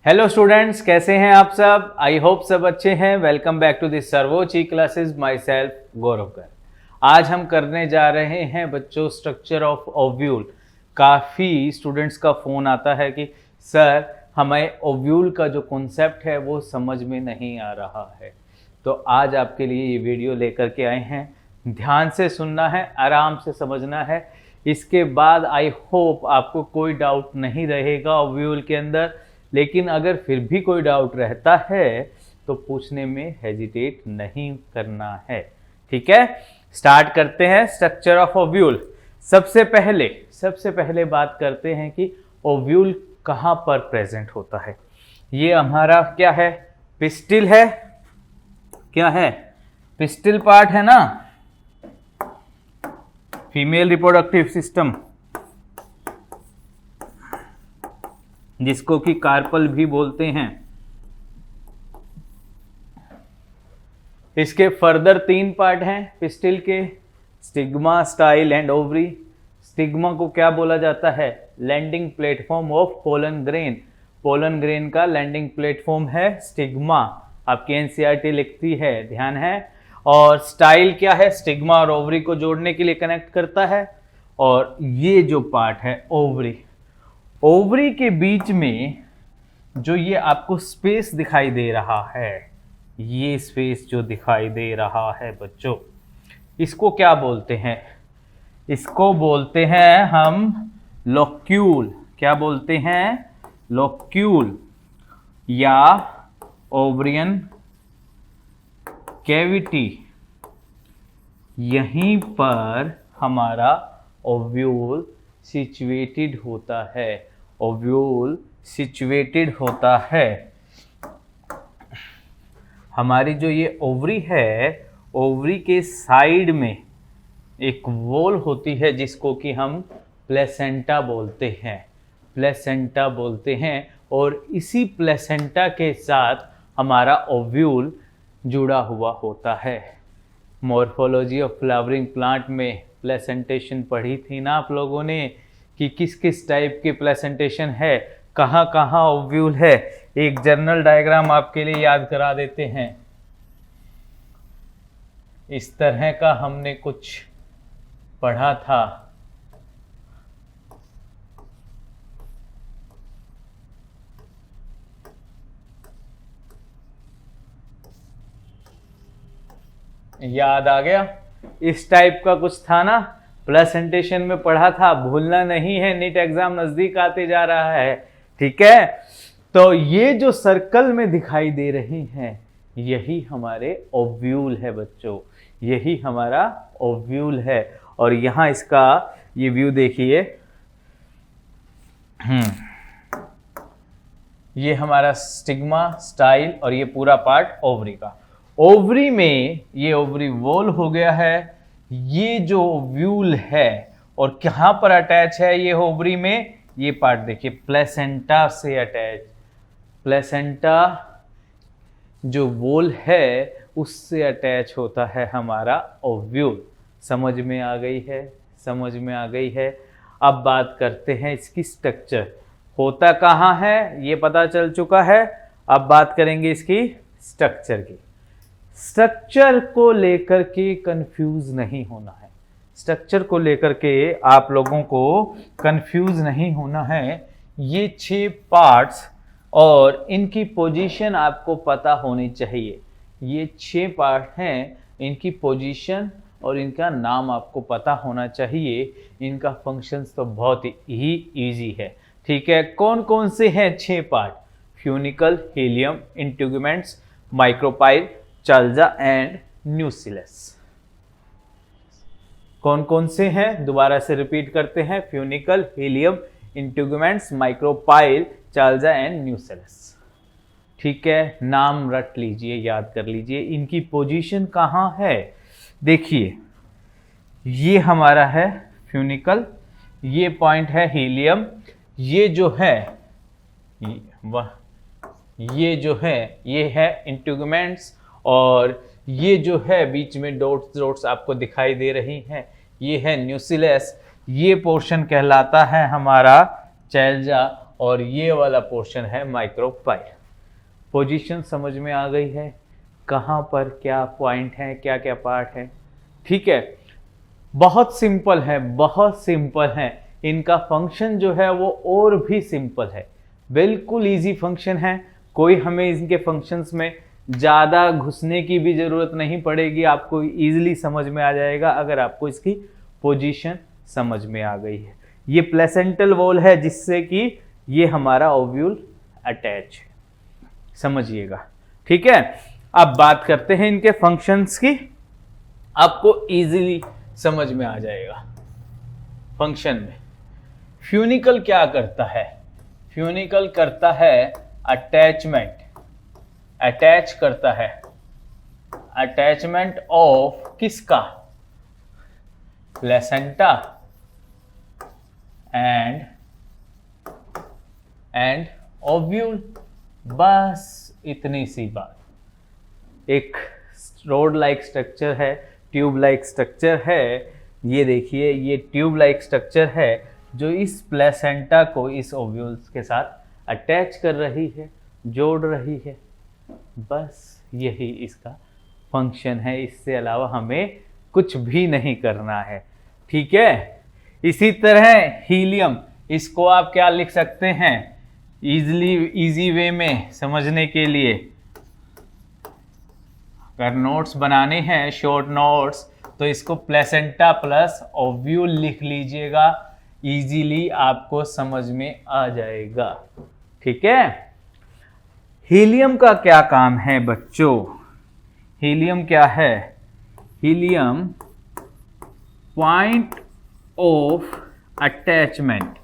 Hello students, कैसे हैं आप सब। आई होप सब अच्छे हैं। वेलकम बैक टू दिस सर्वोच ई क्लासेस। My self गौरवकर। आज हम करने जा रहे हैं बच्चों स्ट्रक्चर ऑफ ओव्यूल। काफ़ी स्टूडेंट्स का फ़ोन आता है कि सर हमें ओव्यूल का जो कॉन्सेप्ट है वो समझ में नहीं आ रहा है। तो आज आपके लिए ये वीडियो लेकर के आए हैं। ध्यान से सुनना है, आराम से समझना है। इसके बाद आई होप आपको कोई डाउट नहीं रहेगा ओव्यूल के अंदर। लेकिन अगर फिर भी कोई डाउट रहता है तो पूछने में हेजिटेट नहीं करना है। ठीक है, स्टार्ट करते हैं स्ट्रक्चर ऑफ ओव्यूल। सबसे पहले बात करते हैं कि ओव्यूल कहाँ पर प्रेजेंट होता है। ये हमारा क्या है, पिस्टिल है। क्या है, पिस्टिल पार्ट है ना, फीमेल रिप्रोडक्टिव सिस्टम, जिसको कि कार्पल भी बोलते हैं। इसके फर्दर 3 पार्ट हैं पिस्टिल के, stigma, style and ovary. Stigma को क्या बोला जाता है, landing platform of pollen grain. Pollen grain का लैंडिंग प्लेटफॉर्म है स्टिग्मा। आपकी एनसीईआरटी लिखती है, ध्यान है। और स्टाइल क्या है, स्टिग्मा और ओवरी को जोड़ने के लिए कनेक्ट करता है। और ये जो पार्ट है ओवरी, ओवरी के बीच में जो ये आपको स्पेस दिखाई दे रहा है, ये स्पेस जो दिखाई दे रहा है बच्चों, इसको क्या बोलते हैं, इसको बोलते हैं हम लोक्यूल। क्या बोलते हैं, लोक्यूल या ओवरियन कैविटी। यहीं पर हमारा ओव्यूल सिचुएटेड होता है। ओव्यूल सिचुएटेड होता है। हमारी जो ये ओवरी है, ओवरी के साइड में एक वॉल होती है जिसको कि हम प्लेसेंटा बोलते हैं। प्लेसेंटा बोलते हैं। और इसी प्लेसेंटा के साथ हमारा ओव्यूल जुड़ा हुआ होता है। मॉर्फोलॉजी ऑफ फ्लावरिंग प्लांट में प्लेसेंटेशन पढ़ी थी ना आप लोगों ने, कि किस किस टाइप की प्लेसेंटेशन है, कहाँ कहाँ ओव्यूल है। एक जर्नल डायग्राम आपके लिए याद करा देते हैं। इस तरह का हमने कुछ पढ़ा था। याद आ गया, इस टाइप का कुछ था ना, प्रेजेंटेशन में पढ़ा था, भूलना नहीं है। नीट एग्जाम नजदीक आते जा रहा है। ठीक है, तो ये जो सर्कल में दिखाई दे रहे हैं यही हमारे ओव्यूल है बच्चों, यही हमारा ओव्यूल है। और यहां इसका ये व्यू देखिए, ये हमारा स्टिग्मा, स्टाइल और ये पूरा पार्ट ओवरी का। ओवरी में ये ओवरी वॉल हो गया है। ये जो ओव्यूल है और कहाँ पर अटैच है ये ओवरी में, ये पार्ट देखिए, प्लेसेंटा से अटैच। प्लेसेंटा जो वॉल है उससे अटैच होता है हमारा ओव्यूल। समझ में आ गई है, समझ में आ गई है। अब बात करते हैं इसकी स्ट्रक्चर, होता कहाँ है ये पता चल चुका है। अब बात करेंगे इसकी स्ट्रक्चर की। स्ट्रक्चर को लेकर के कंफ्यूज नहीं होना है। स्ट्रक्चर को लेकर के आप लोगों को कंफ्यूज नहीं होना है। ये 6 पार्ट्स और इनकी पोजीशन आपको पता होनी चाहिए। ये 6 पार्ट हैं, इनकी पोजीशन और इनका नाम आपको पता होना चाहिए। इनका फंक्शंस तो बहुत ही इजी है। ठीक है, कौन कौन से हैं 6 part, funicle, hilum, integuments, micropyle, chalaza and nucellus. कौन कौन से हैं, दोबारा से रिपीट करते हैं, funicle, hilum, integuments, micropyle, chalaza and nucellus. ठीक है, नाम रट लीजिए, याद कर लीजिए। इनकी पोजीशन कहाँ है, देखिए ये हमारा है फ्यूनिकल, ये पॉइंट है हीलियम, ये जो है ये है इंटीगुमेंट्स, और ये जो है बीच में डॉट्स डॉट्स आपको दिखाई दे रही हैं, ये है न्यूसिलस। ये पोर्शन कहलाता है हमारा चैल्जा और ये वाला पोर्शन है माइक्रोफाइल। पोजीशन समझ में आ गई है, कहाँ पर क्या पॉइंट है, क्या क्या पार्ट है। ठीक है, बहुत सिंपल है, बहुत सिंपल है। इनका फंक्शन जो है वो और भी सिंपल है, बिल्कुल इजी फंक्शन है। कोई हमें इनके फंक्शंस में ज़्यादा घुसने की भी ज़रूरत नहीं पड़ेगी, आपको इजीली समझ में आ जाएगा अगर आपको इसकी पोजीशन समझ में आ गई है। ये प्लेसेंटल वॉल है जिससे कि ये हमारा ओव्यूल अटैच है, समझिएगा। ठीक है, अब बात करते हैं इनके फंक्शंस की, आपको इजीली समझ में आ जाएगा। फंक्शन में फ्यूनिकल क्या करता है? फ्यूनिकल करता है अटैचमेंट, अटैच करता है, अटैचमेंट ऑफ किसका? Placenta and ovule. बस इतनी सी बात। एक रोड लाइक स्ट्रक्चर है, ट्यूब लाइक स्ट्रक्चर है। ये देखिए, ये ट्यूब लाइक स्ट्रक्चर है जो इस प्लेसेंटा को इस ओव्यूल्स के साथ अटैच कर रही है, जोड़ रही है। बस यही इसका फंक्शन है, इससे अलावा हमें कुछ भी नहीं करना है। ठीक है, इसी तरह हीलियम, इसको आप क्या लिख सकते हैं इजी वे में समझने के लिए? अगर नोट्स बनाने हैं, शॉर्ट नोट्स, तो इसको प्लेसेंटा प्लस ओव्यूल लिख लीजिएगा, इजीली आपको समझ में आ जाएगा। ठीक है, हीलियम का क्या काम है बच्चों? हीलियम क्या है? Hilum point of attachment,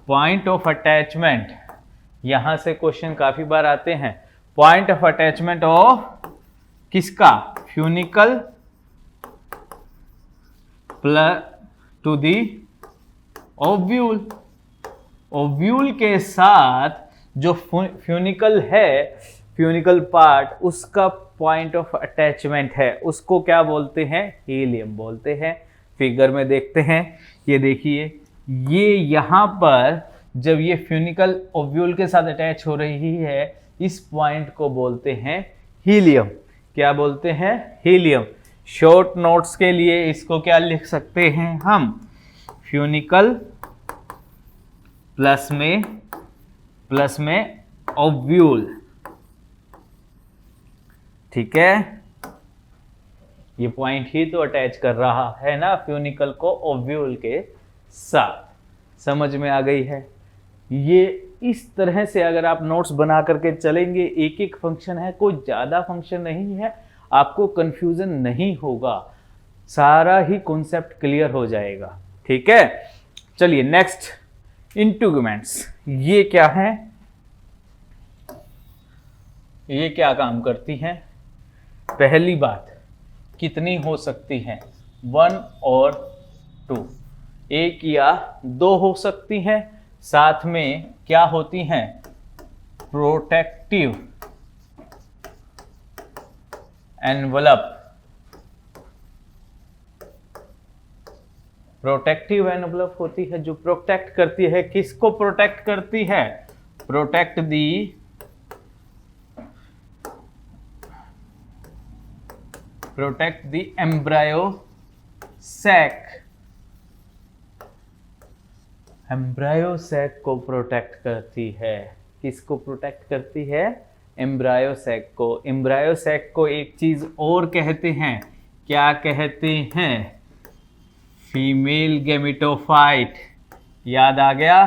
point of attachment, यहां से क्वेश्चन काफी बार आते हैं। पॉइंट ऑफ अटैचमेंट ऑफ किसका? Funicle plus to the ovule. Ovule के साथ जो फ्यूनिकल है, फ्यूनिकल पार्ट, उसका पॉइंट ऑफ अटैचमेंट है, उसको क्या बोलते हैं? हीलियम बोलते हैं। फिगर में देखते हैं, ये देखिए, ये यहाँ पर जब ये फ्यूनिकल ओव्यूल के साथ अटैच हो रही है, इस पॉइंट को बोलते हैं हीलियम। क्या बोलते हैं? हीलियम। शॉर्ट नोट्स के लिए इसको क्या लिख सकते हैं हम? फ्यूनिकल प्लस में ओव्यूल। ठीक है, ये पॉइंट ही तो अटैच कर रहा है ना फ्यूनिकल को ओव्यूल के साथ। समझ में आ गई है? ये इस तरह से अगर आप नोट्स बना करके चलेंगे, एक एक फंक्शन है, कोई ज़्यादा फंक्शन नहीं है, आपको कंफ्यूजन नहीं होगा, सारा ही कॉन्सेप्ट क्लियर हो जाएगा। ठीक है, चलिए नेक्स्ट, इंटीग्यूमेंट्स। ये क्या है? ये क्या काम करती हैं? पहली बात, कितनी हो सकती हैं? 1 और 2, 1 या 2 हो सकती हैं। साथ में क्या होती हैं? Protective envelope. प्रोटेक्टिव एनवलप होती है जो प्रोटेक्ट करती है। किसको प्रोटेक्ट करती है? Protect the embryo sac. Embryo sac को प्रोटेक्ट करती है। किसको प्रोटेक्ट करती है? एम्ब्रायो सैक को। एम्ब्रायो सैक को एक चीज और कहते हैं, क्या कहते हैं? Female gametophyte. याद आ गया?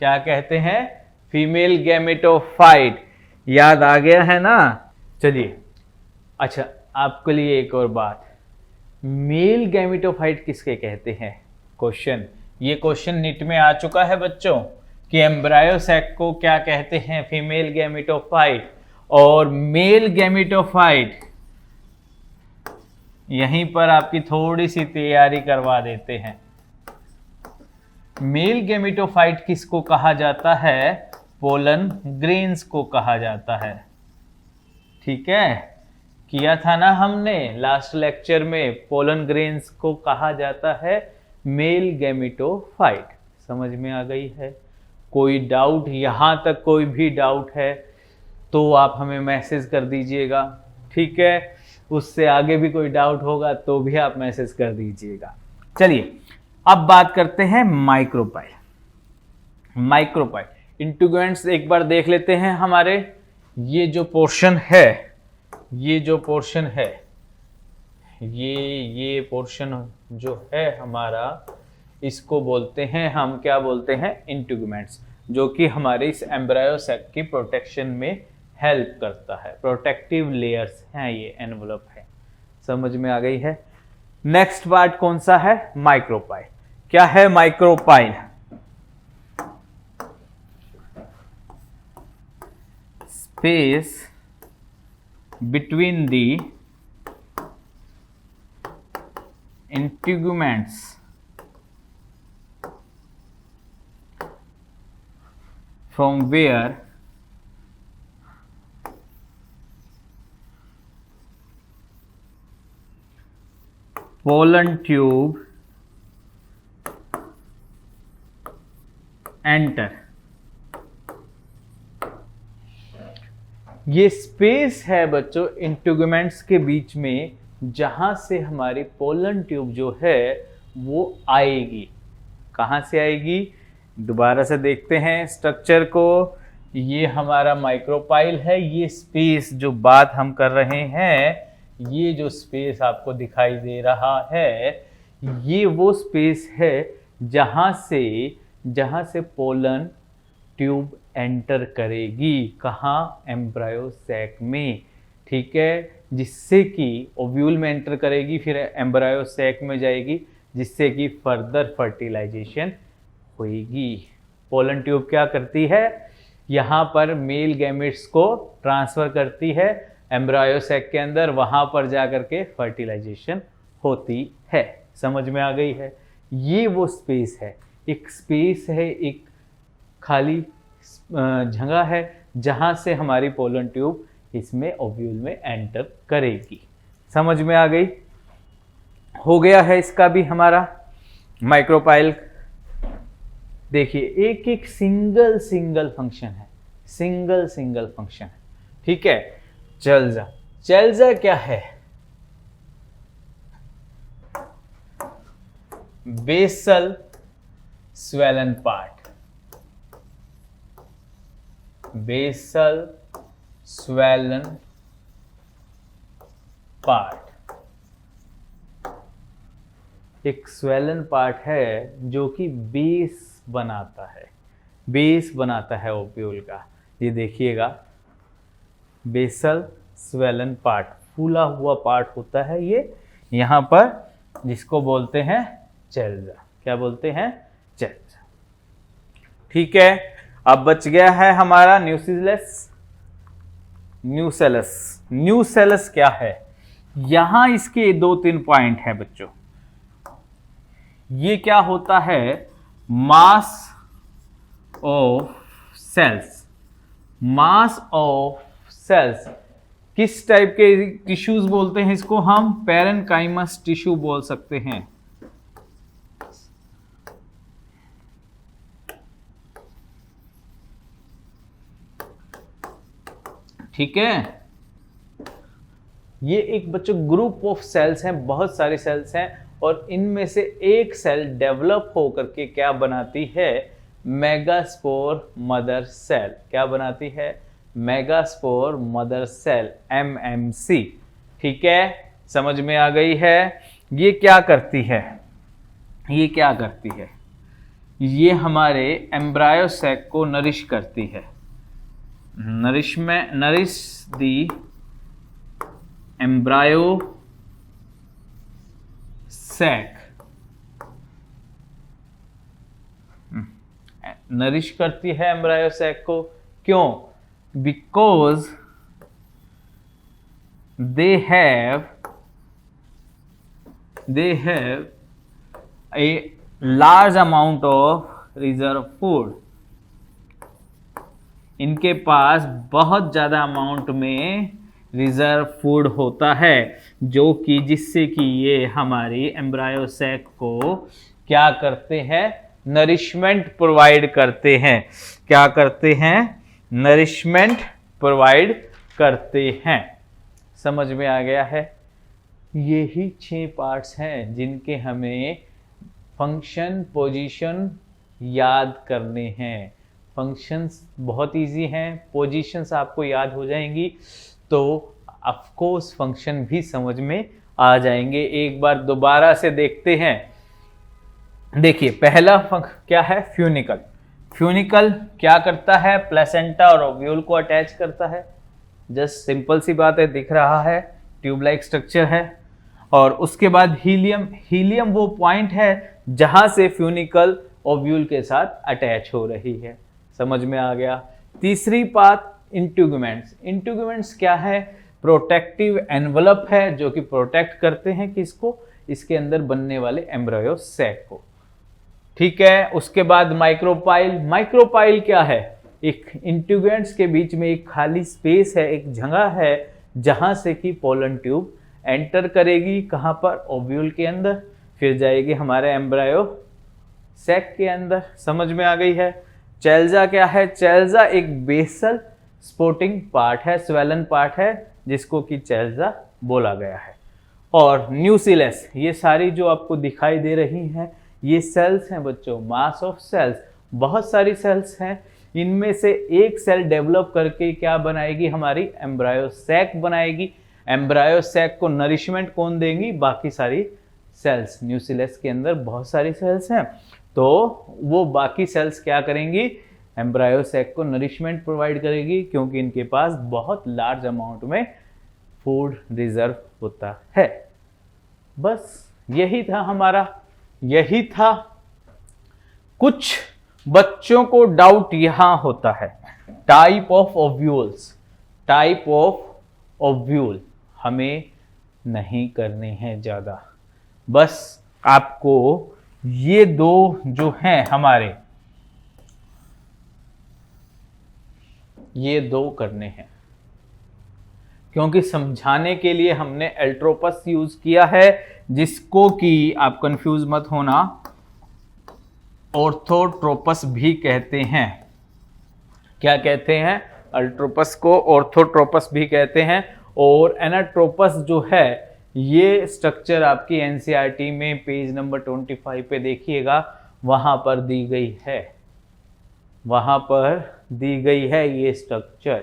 क्या कहते हैं? Female gametophyte. याद आ गया है ना? चलिए, अच्छा आपके लिए एक और बात, मेल गैमेटोफाइट किसके कहते हैं? क्वेश्चन, ये क्वेश्चन नीट में आ चुका है बच्चों कि एम्ब्रायो सैक को क्या कहते हैं? Female gametophyte. और मेल गैमेटोफाइट, यहीं पर आपकी थोड़ी सी तैयारी करवा देते हैं। मेल गैमेटोफाइट किसको कहा जाता है? पोलन ग्रेन्स को कहा जाता है। ठीक है, किया था ना हमने लास्ट लेक्चर में, पोलन ग्रेन्स को कहा जाता है मेल गैमेटोफाइट। समझ में आ गई है? कोई डाउट, यहां तक कोई भी डाउट है तो आप हमें मैसेज कर दीजिएगा। ठीक है, उससे आगे भी कोई डाउट होगा तो भी आप मैसेज कर दीजिएगा। चलिए अब बात करते हैं माइक्रोपाइल। माइक्रोपाइल इंटीग्रेंट्स एक बार देख लेते हैं हमारे। ये जो पोर्शन है, ये जो पोर्शन है, ये पोर्शन जो है हमारा, इसको बोलते हैं हम, क्या बोलते हैं, इंटीग्रेंट्स, जो कि हमारे इस एम्ब्रायो सैक की प्रोटेक्शन में हेल्प करता है। प्रोटेक्टिव लेयर्स हैं ये, एनवलप है। समझ में आ गई है? नेक्स्ट पार्ट कौन सा है? माइक्रोपाइल। क्या है micropyle? Space between the integuments from where pollen tube enter। ये स्पेस है बच्चों इंटीग्यूमेंट्स के बीच में, जहां से हमारी पोलन ट्यूब जो है वो आएगी। कहां से आएगी? दोबारा से देखते हैं स्ट्रक्चर को। ये हमारा माइक्रोपाइल है। ये स्पेस जो बात हम कर रहे हैं, ये जो स्पेस आपको दिखाई दे रहा है, ये वो स्पेस है जहां से पोलन ट्यूब एंटर करेगी। कहाँ? एम्ब्रायो सैक में। ठीक है, जिससे कि ओव्यूल में एंटर करेगी, फिर एम्ब्रायो सैक में जाएगी, जिससे कि फर्दर फर्टिलाइजेशन होगी। पोलन ट्यूब क्या करती है? यहाँ पर मेल गैमेट्स को ट्रांसफर करती है एम्ब्रायो सैक के अंदर, वहां पर जाकर के फर्टिलाइजेशन होती है। समझ में आ गई है? ये वो स्पेस है, एक स्पेस है, एक खाली जगह है जहां से हमारी पोलन ट्यूब इसमें ओव्यूल में एंटर करेगी। समझ में आ गई? हो गया है इसका भी हमारा माइक्रोपाइल। देखिए एक एक सिंगल फंक्शन है, सिंगल फंक्शन है। ठीक है, चेल्जा क्या है? Basal swollen part, basal swollen part एक स्वेलन पार्ट है जो कि बेस बनाता है ओव्यूल का। ये देखिएगा, बेसल स्वेलन पार्ट, फूला हुआ पार्ट होता है ये यहाँ पर, जिसको बोलते हैं चेल्जा। क्या बोलते हैं? चेल्जा। ठीक है, अब बच गया है हमारा न्यूसेलस। न्यूसेलस क्या है? यहां इसके 2-3 पॉइंट है बच्चों। ये क्या होता है? Mass of cells. Mass of cells किस टाइप के टिश्यूज बोलते हैं इसको? हम पैरेनकाइमस टिश्यू बोल सकते हैं। ठीक है, ये एक बच्चों ग्रुप ऑफ सेल्स हैं, बहुत सारे सेल्स हैं, और इनमें से एक सेल डेवलप होकर के क्या बनाती है? Megaspore mother cell. क्या बनाती है? Megaspore mother cell, MMC। ठीक है, समझ में आ गई है? ये क्या करती है? ये हमारे एम्ब्रायो सैक को नरिश करती है। नरिश दी एम्ब्रायो सैक, नरिश करती है एम्ब्रायो सैक को। क्यों? Because they have a large amount of reserve food, इनके पास बहुत ज़्यादा अमाउंट में रिजर्व फूड होता है, जो कि जिससे कि ये हमारी एम्ब्रायो सैक को क्या करते हैं, नरिशमेंट प्रोवाइड करते हैं। क्या करते हैं, नरिशमेंट प्रोवाइड करते हैं। समझ में आ गया है। यही 6 पार्ट्स हैं जिनके हमें फंक्शन पोजीशन याद करने हैं। फंक्शंस बहुत इजी हैं, पोजीशंस आपको याद हो जाएंगी तो ऑफ कोर्स फंक्शन भी समझ में आ जाएंगे। एक बार दोबारा से देखते हैं। देखिए पहला क्या है, फ्यूनिकल। फ्यूनिकल क्या करता है, प्लेसेंटा और ओव्यूल को अटैच करता है। जस्ट सिंपल सी बात है, दिख रहा है, ट्यूब लाइक स्ट्रक्चर है। और उसके बाद हीलियम। हीलियम वो पॉइंट है जहां से फ्यूनिकल ओव्यूल के साथ अटैच हो रही है। समझ में आ गया। तीसरी बात, इंट्यूगमेंट्स। इंट्यूगमेंट्स क्या है, प्रोटेक्टिव एनवलप है जो कि प्रोटेक्ट करते हैं किसको, इसके अंदर बनने वाले एम्ब्रायो सैक को। ठीक है। उसके बाद माइक्रोपाइल। माइक्रोपाइल क्या है, एक इंट्यूगेंट्स के बीच में एक खाली स्पेस है, एक जगह है जहां से कि पोलन ट्यूब एंटर करेगी, कहां पर, ओव्यूल के अंदर, फिर जाएगी हमारे एम्ब्रायो सैक के अंदर। समझ में आ गई है। चेल्जा क्या है, चेल्जा एक बेसल स्पोर्टिंग पार्ट है, स्वेलन पार्ट है, जिसको कि चेल्जा बोला गया है। और न्यूसिलस, ये सारी जो आपको दिखाई दे रही हैं ये सेल्स हैं बच्चों, मास ऑफ सेल्स। बहुत सारी सेल्स हैं, इनमें से एक सेल डेवलप करके क्या बनाएगी, हमारी एम्ब्रायो सैक बनाएगी। एम्ब्रायो सैक को नरिशमेंट कौन देंगी, बाकी सारी सेल्स। न्यूसिलस के अंदर बहुत सारी सेल्स हैं, तो वो बाकी सेल्स क्या करेंगी, एम्ब्रायो सैक को नरिशमेंट प्रोवाइड करेगी, क्योंकि इनके पास बहुत लार्ज अमाउंट में फूड रिजर्व होता है। बस यही था हमारा, यही था। कुछ बच्चों को डाउट यहां होता है, type of ovules. Type of ovule हमें नहीं करने हैं ज्यादा, बस आपको ये दो जो हैं हमारे, ये दो करने हैं, क्योंकि समझाने के लिए हमने एल्ट्रोपस यूज किया है, जिसको कि आप कंफ्यूज मत होना, ऑर्थोट्रोपस भी कहते हैं। क्या कहते हैं, एल्ट्रोपस को ऑर्थोट्रोपस भी कहते हैं। और एनाट्रोपस जो है, ये स्ट्रक्चर आपकी एनसीईआरटी में पेज नंबर 25 पे देखिएगा, वहां पर दी गई है, वहां पर दी गई है ये स्ट्रक्चर।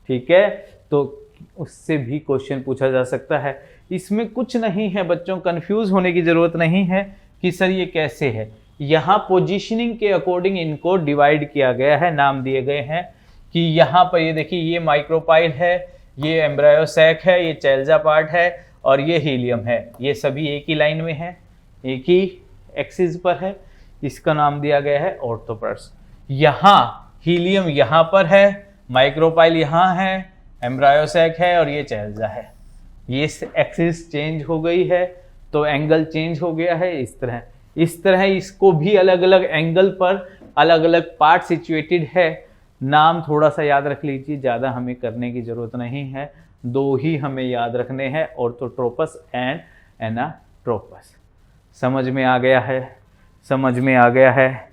ठीक है, तो उससे भी क्वेश्चन पूछा जा सकता है। इसमें कुछ नहीं है बच्चों, कंफ्यूज होने की जरूरत नहीं है कि सर ये कैसे है। यहाँ पोजीशनिंग के अकॉर्डिंग इनको डिवाइड किया गया है, नाम दिए गए हैं कि यहाँ पर ये देखिए, ये माइक्रोपाइल है, ये एम्ब्रायो सैक है, ये चेल्जा पार्ट है और ये हीलियम है। ये सभी एक ही लाइन में है, एक ही एक्सिस पर है, इसका नाम दिया गया है ऑर्थोपस। यहाँ हीलियम यहाँ पर है, माइक्रोपाइल यहाँ है, एम्ब्रायो सैक है और ये चेल्जा है। ये एक्सिस चेंज हो गई है तो एंगल चेंज हो गया है। इस तरह इसको भी अलग अलग एंगल पर अलग अलग पार्ट सिचुएटेड है। नाम थोड़ा सा याद रख लीजिए, ज़्यादा हमें करने की ज़रूरत नहीं है, दो ही हमें याद रखने हैं, ऑर्थोट्रोपस एंड एनाट्रोपस। समझ में आ गया है, समझ में आ गया है।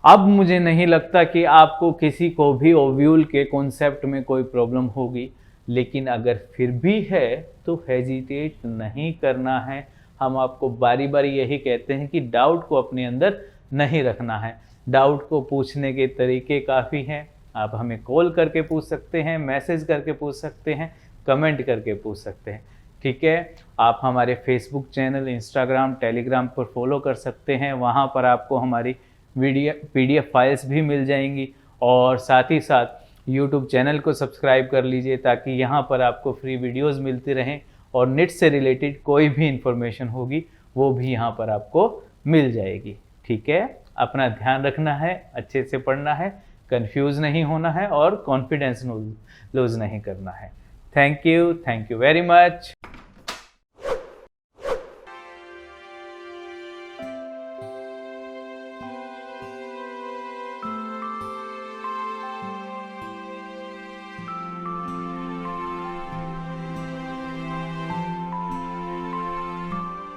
अब मुझे नहीं लगता कि आपको किसी को भी ओव्यूल के कॉन्सेप्ट में कोई प्रॉब्लम होगी, लेकिन अगर फिर भी है तो हेजिटेट नहीं करना है। हम आपको बारी बारी यही कहते हैं कि डाउट को अपने अंदर नहीं रखना है। डाउट को पूछने के तरीके काफ़ी हैं, आप हमें कॉल करके पूछ सकते हैं, मैसेज करके पूछ सकते हैं, कमेंट करके पूछ सकते हैं। ठीक है, आप हमारे फेसबुक चैनल, इंस्टाग्राम, टेलीग्राम पर फॉलो कर सकते हैं, वहाँ पर आपको हमारी PDF फाइल्स भी मिल जाएंगी। और साथ ही साथ YouTube चैनल को सब्सक्राइब कर लीजिए, ताकि यहाँ पर आपको फ्री वीडियोस मिलती रहें और नेट से रिलेटेड कोई भी इंफॉर्मेशन होगी वो भी यहाँ पर आपको मिल जाएगी। ठीक है, अपना ध्यान रखना है, अच्छे से पढ़ना है, कंफ्यूज नहीं होना है और कॉन्फिडेंस लूज नहीं करना है। Thank you very much.